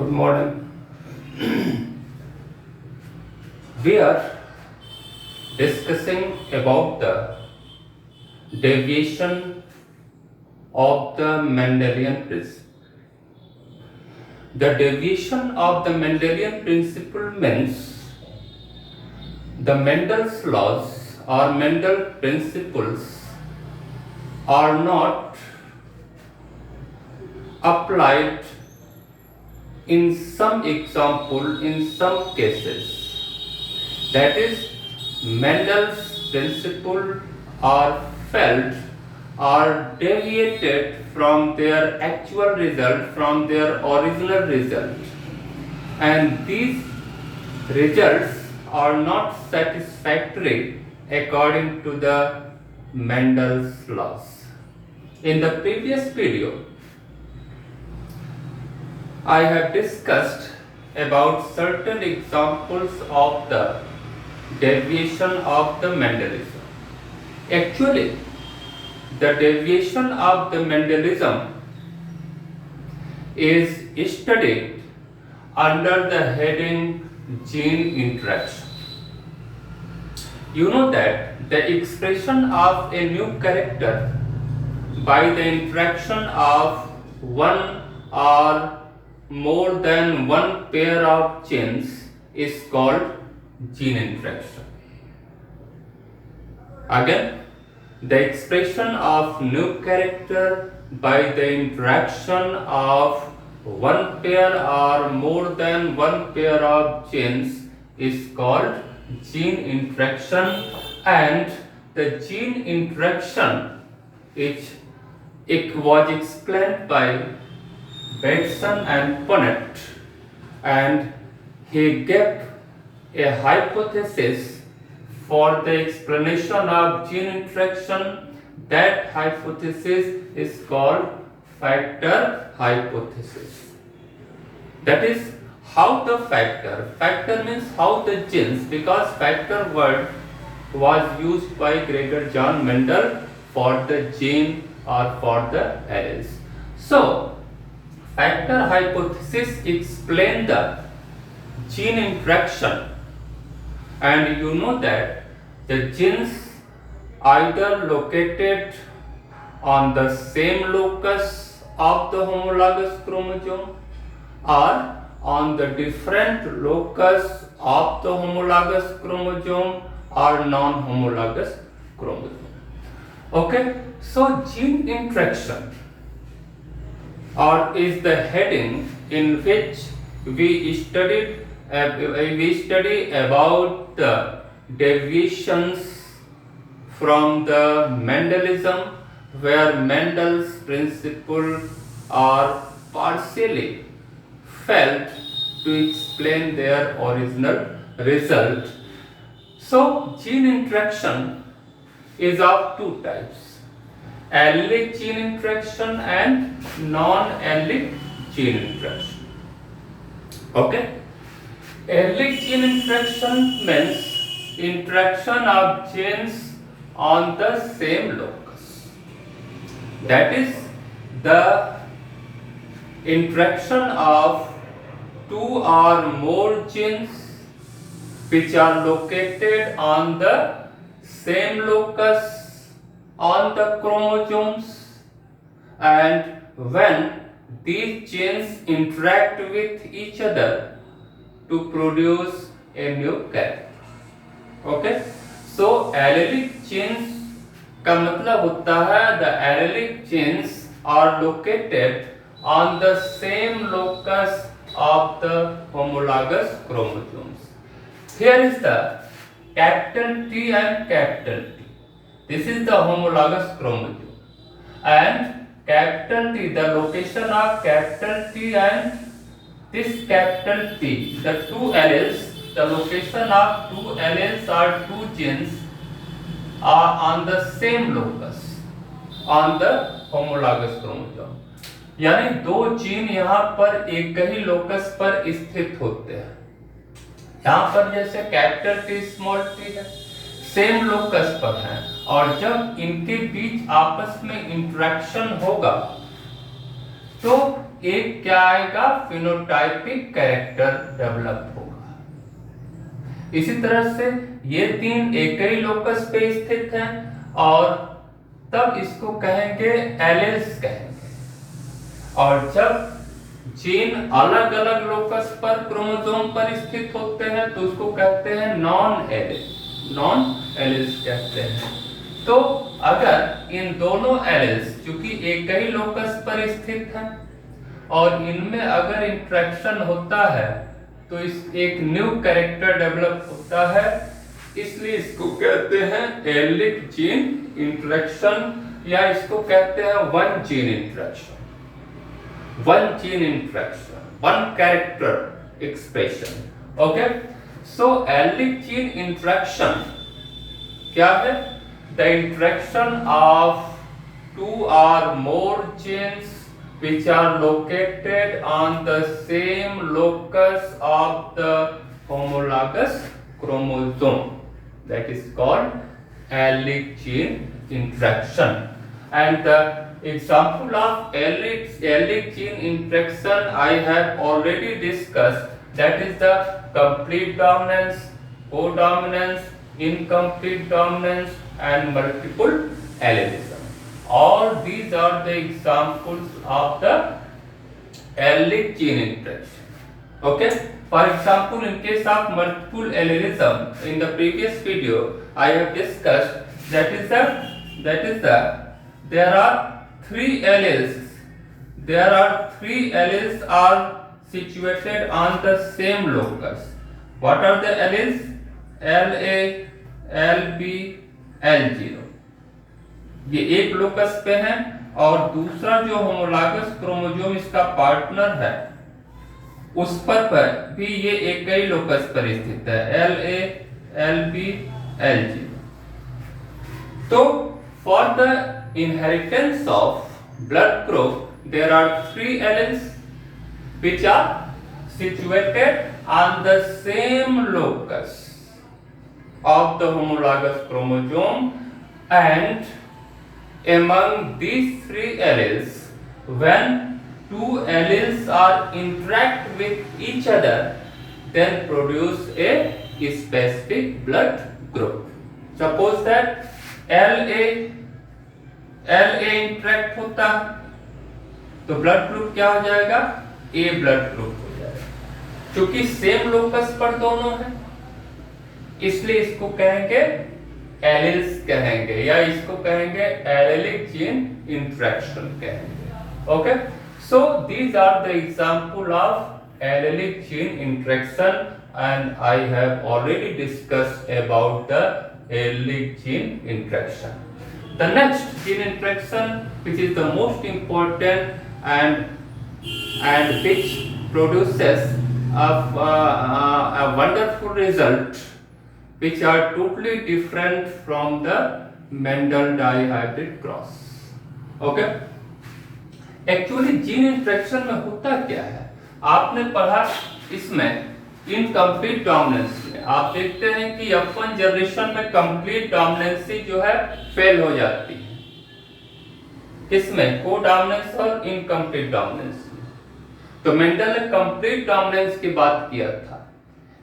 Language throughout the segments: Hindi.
Good morning. We are discussing about the deviation of the Mendelian principle. The deviation of the Mendelian principle means the Mendel's laws or Mendel principles are not applied in some example, in some cases. That is, Mendel's principle are felt or deviated from their actual result, from their original result, and these results are not satisfactory according to the Mendel's laws. In the previous video, I have discussed about certain examples of the deviation of the Mendelism. Actually, the deviation of the Mendelism is studied under the heading gene interaction. You know that the expression of a new character by the interaction of one or more than one pair of genes is called gene interaction. Again, the expression of new character by the interaction of one pair or more than one pair of genes is called gene interaction, and the gene interaction it was explained by Bateson and Punnett, and he gave a hypothesis for the explanation of gene interaction. That hypothesis is called factor hypothesis. That is how the factor means how the genes, because factor word was used by Gregor John Mendel for the gene or for the alleles. So factor hypothesis explains the gene interaction, and you know that the genes either located on the same locus of the homologous chromosome or on the different locus of the homologous chromosome or non-homologous chromosome. Okay, so gene interaction or is the heading in which we study about the deviations from the Mendelism, where Mendel's principles are partially felt to explain their original result. So gene interaction is of two types: allelic gene interaction and non-allelic gene interaction. Okay, allelic gene interaction means interaction of genes on the same locus. That is the interaction of two or more genes which are located on the same locus on the chromosomes, and when these genes interact with each other to produce a new character. Okay, so allelic genes का मतलब होता है the allelic genes are located on the same locus of the homologous chromosomes. Here is the capital T and capital T. This is the homologous chromosome, and capital T, the location of capital T and this capital T, the two alleles, the location of two alleles or two genes are on the same locus on the homologous chromosome. यानी दो जीन यहाँ पर एक ही लोकस पर स्थित होते हैं. यहाँ पर जैसे कैपिटल टी स्मॉल टी है, सेम लोकस पर है, और जब इनके बीच आपस में इंटरेक्शन होगा तो एक क्या आएगा, फिनोटाइपिक कैरेक्टर डेवलप होगा। इसी तरह से ये तीन एक ही लोकस पे स्थित हैं और तब इसको कहेंगे एलिल्स कहेंगे। और जब जीन अलग अलग लोकस पर क्रोमोसोम पर स्थित होते हैं तो उसको कहते हैं नॉन एलिल्स कहते हैं। तो अगर इन दोनों एलिल्स चूंकि एक ही लोकस पर स्थित हैं और इनमें अगर इंटरेक्शन होता है तो इस एक न्यू कैरेक्टर डेवलप होता है, इसलिए इसको कहते हैं एलिक जीन इंटरेक्शन या इसको कहते हैं one gene interaction, one character expression. Okay, so allelic gene interaction क्या है? The interaction of two or more genes which are located on the same locus of the homologous chromosome, that is called allic gene interaction. And the example of allic gene interaction I have already discussed, that is the complete dominance, codominance, incomplete dominance and multiple allelism. All these are the examples of the allic gene interaction. Okay, for example, in case of multiple allelism, in the previous video I have discussed that is the there are three alleles are situated on the same locus. What are the alleles? LA, LB, L0 ये एक लोकस पे है और दूसरा जो होमोलॉगस क्रोमोसोम इसका पार्टनर है उस पर भी ये एक ही लोकस पर स्थित है, LA, LB, L0। तो for the inheritance of blood group there are three alleles which are situated on the same locus of the homologous chromosome, and among these three alleles, when two alleles are interact with each other, then produce a specific blood group. Suppose that LA interact होता तो ब्लड ग्रुप क्या हो जाएगा? A ब्लड ग्रुप हो जाएगा। क्योंकि सेम लोकस पर दोनों है इसलिए इसको कहेंगे एलिल्स कहेंगे या इसको कहेंगे एलिलिक जीन इंटरेक्शन कहेंगे। Okay, so these are the example of allelic gene interaction and I have already discussed about the allelic gene interaction. The next gene interaction which is the most important and which produces a wonderful result which are totally different from the Mendel dihybrid cross. Okay, actually gene interaction में होता क्या है आपने पढ़ा इसमें इनकम्प्लीट डोमिनेंस में आप देखते हैं कि F1 जनरेशन में कंप्लीट डोमिनेंसी जो है फेल हो जाती है। किसमें? कोडोमिनेंस और इनकम्प्लीट डोमिनेंस। तो मेंडल ने कंप्लीट डोमिनेंस की बात किया था,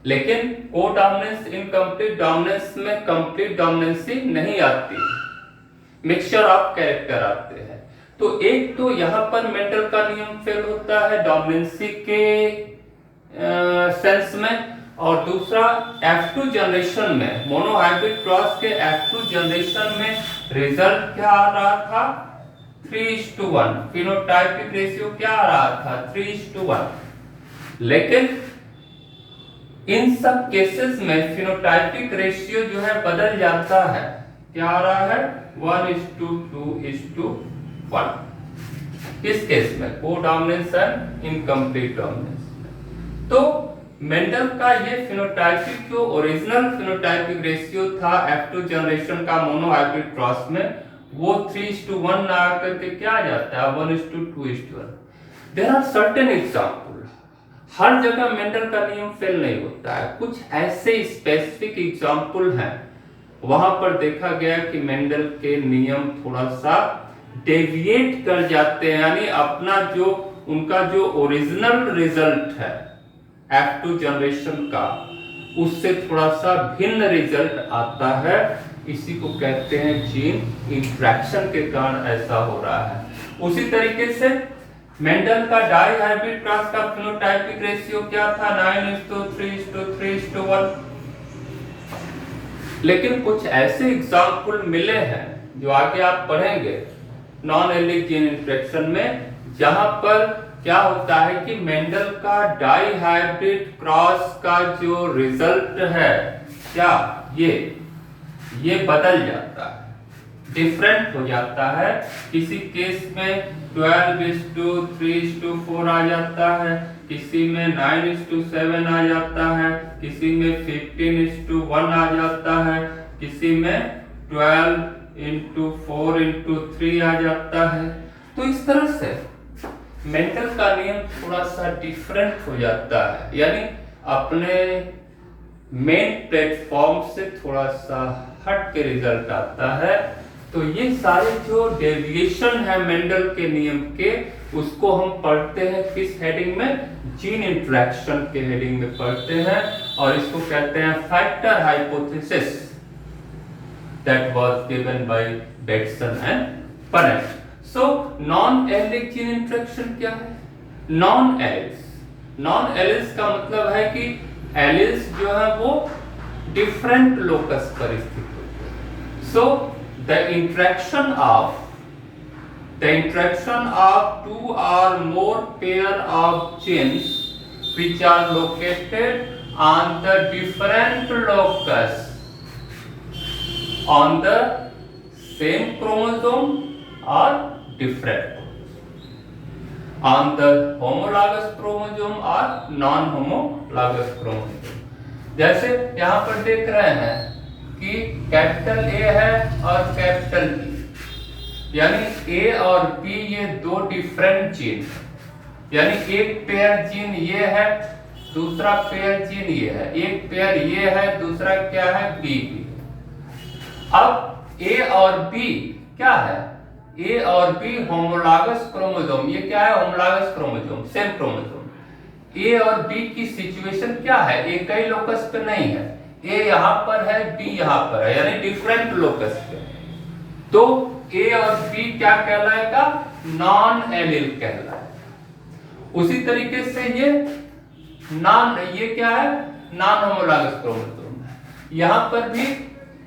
लेकिन कोडोमिनेंस इनकम्प्लीट डोमिनेंस में कंप्लीट डोमिनेंसी नहीं आती, मिक्सचर ऑफ कैरेक्टर आते हैं। तो एक तो यहां पर मेंडल का नियम फेल होता है डोमिनेंसी के सेंस में, और दूसरा F2 जनरेशन में मोनोहाइब्रिड क्रॉस के F2 जनरेशन में रिजल्ट क्या आ रहा था? 3:1। फिनोटाइपिक रेशियो क्या आ रहा था? 3:1। लेकिन इन सब केसेस में फिनोटाइपिक रेशियो जो है बदल जाता है। क्या आ रहा है? 1:2:1। किस केस में? Codominance and incomplete dominance. तो मेंडल का ये फिनोटाइपिक जो ओरिजिनल फिनोटाइपिक रेशियो था F2 जनरेशन का मोनोहाइब्रिड क्रॉस में, वो 3:1 ना आकर के क्या आ जाता है? 1:2:1। देयर आर सर्टेन एग्जांपल, हर जगह मेंडल का नियम फेल नहीं होता है, कुछ ऐसे स्पेसिफिक एग्जांपल हैं वहां पर देखा गया कि मेंडल के नियम थोड़ा सा डेविएट कर जाते हैं, यानी अपना जो उनका जो ओरिजिनल रिजल्ट है F2 जनरेशन का, उससे थोड़ा सा भिन्न रिजल्ट आता है। इसी को कहते हैं जीन इंटरेक्शन के कारण ऐसा हो रहा है। उसी तरीके से मेंडल का डाई हाइब्रिड क्रॉस का फिनोटाइपिक रेशियो क्या था? 9:3:3:1। लेकिन कुछ ऐसे एग्जाम्पल मिले हैं जो आगे आप पढ़ेंगे नॉन एलिक जीन इंटरेक्शन में, जहां पर क्या होता है कि मेंडल का डाई हाइब्रिड क्रॉस का जो रिजल्ट है क्या ये बदल जाता है, डिफरेंट हो जाता है। किसी केस में 12:3:4 आ जाता है, किसी में 9:7 आ जाता है, किसी में 15:1 आ जाता है, किसी में 12:4:3 आ जाता है। तो इस तरह से मेंडल का नियम थोड़ा सा डिफरेंट हो जाता है, यानी अपने मेन प्लेटफॉर्म से थोड़ा सा हट के रिजल्ट आता है। तो ये सारे जो डेविएशन है मेंडल के नियम के, उसको हम पढ़ते हैं किस हेडिंग में? जीन इंटरेक्शन के हेडिंग में पढ़ते हैं, और इसको कहते हैं factor hypothesis that was given by Bateson and Punnett. So non allelic gene interaction क्या है? नॉन एलिस का मतलब है कि एलिस जो है वो डिफरेंट लोकस पर स्थित होते हैं। सो the interaction of two or more pair of genes which are located on the different locus on the same chromosome or different on the homologous chromosome or non-homologous chromosome। जैसे यहाँ पर देख रहे हैं कि कैपिटल ए है और कैपिटल बी, यानी ए और बी ये दो डिफरेंट जीन, यानी एक पेयर जीन ये है, दूसरा पेयर जीन ये है, एक पेयर ये है, दूसरा क्या है? बी। अब ए और बी क्या है? ए और बी होमोलॉगस क्रोमोसोम, ये क्या है? Homologous chromosome, same chromosome. A और बी की सिचुएशन क्या है? एक ही लोकस पे नहीं है, ए यहां पर है, बी यहां पर है, यानी डिफरेंट लोकस पे। तो ए और बी क्या कहलाएगा? नॉन एलिल कहलाएगा। उसी तरीके से ये क्या है? नॉन होमोलॉगस क्रोमोसोम है। यहां पर भी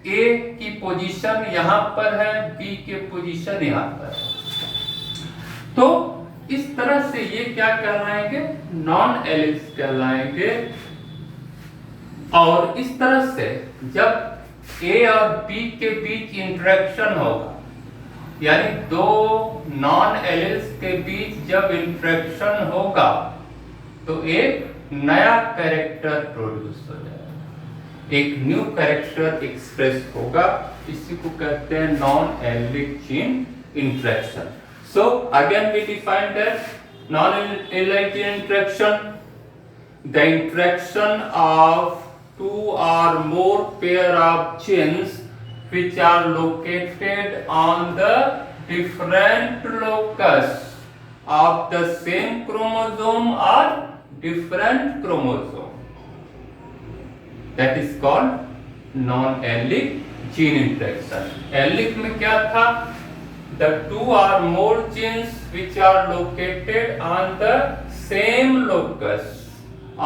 ए की पोजीशन यहां पर है, बी की पोजीशन यहां पर है। तो इस तरह से ये क्या कहलाएंगे? नॉन एलिल्स कहलाएंगे। और इस तरह से जब ए और बी के बीच इंटरेक्शन होगा, यानी दो नॉन एलिल्स के बीच जब इंटरेक्शन होगा, तो एक नया कैरेक्टर प्रोड्यूस हो जाएगा, एक न्यू कैरेक्टर एक्सप्रेस होगा। इसी को कहते हैं non allelic gene interaction. So again we define that non allelic gene interaction, the interaction of two or more pair of genes which are located on the different locus of the same chromosome or different chromosome, that is called non-allelic gene interaction। Allelic में क्या था? The two or more genes which are located on the same locus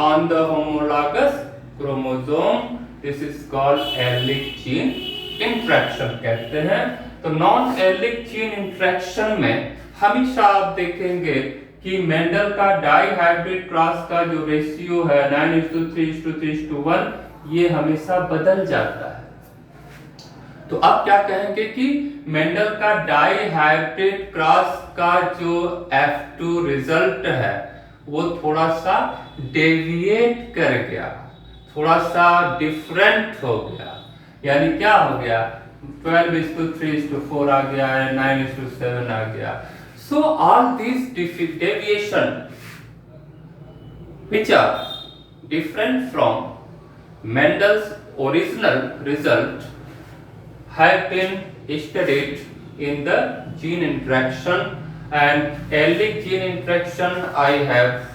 on the homologous chromosome, this is called allelic gene interaction कहते हैं। तो नॉन एलिक जीन इंटरेक्शन में हमेशा आप देखेंगे कि मेंडल का डाई हाइब्रिड क्रॉस का जो रेशियो है 9:3:1, ये हमेशा बदल जाता है। तो अब क्या कहेंगे कि मेंडल का डाई हाइब्रिड क्रॉस का जो F2 रिजल्ट है वो थोड़ा सा डेविएट कर गया, थोड़ा सा डिफरेंट हो गया, यानी क्या हो गया? 12:3:4 आ गया है, 9:7 आ गया। So all this deviation which are different from Mendel's original result have been studied in the gene interaction And allelic gene interaction I have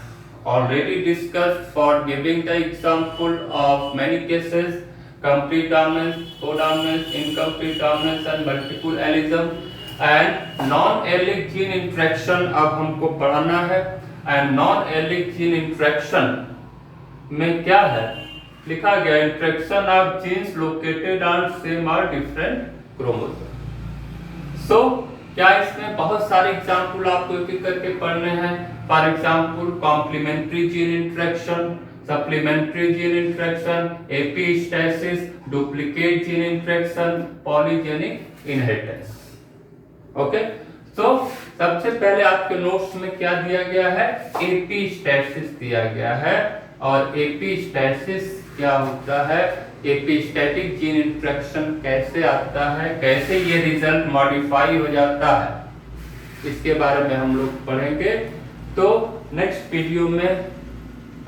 already discussed for giving the example of many cases: complete dominance, codominance, incomplete dominance and multiple allism. And non-allelic gene interaction अब हमको पढ़ाना है। एंड नॉन-allelic gene interaction में क्या है? लिखा गया interaction of genes located on same और डिफरेंट क्रोमोसोम। सो क्या इसमें बहुत सारे एग्जाम्पल आपको एक एक करके पढ़ने हैं। For example complementary gene interaction, supplementary gene interaction, epistasis, duplicate gene interaction, polygenic inheritance. Okay, तो सबसे पहले आपके नोट्स में क्या दिया गया है? एपिस्टैसिस दिया गया है। और एपिस्टैसिस क्या होता है, एपिस्टैटिक जीन इंट्रैक्शन कैसे आता है, कैसे ये रिजल्ट मॉडिफाई हो जाता है, इसके बारे में हम लोग पढ़ेंगे। तो नेक्स्ट वीडियो में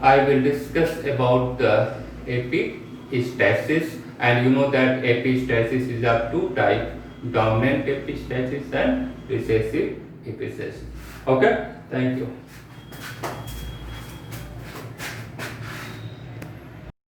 I will discuss about the epistasis and you know that epistasis is of two type, dominant epistasis and recessive epistasis. Okay, thank you.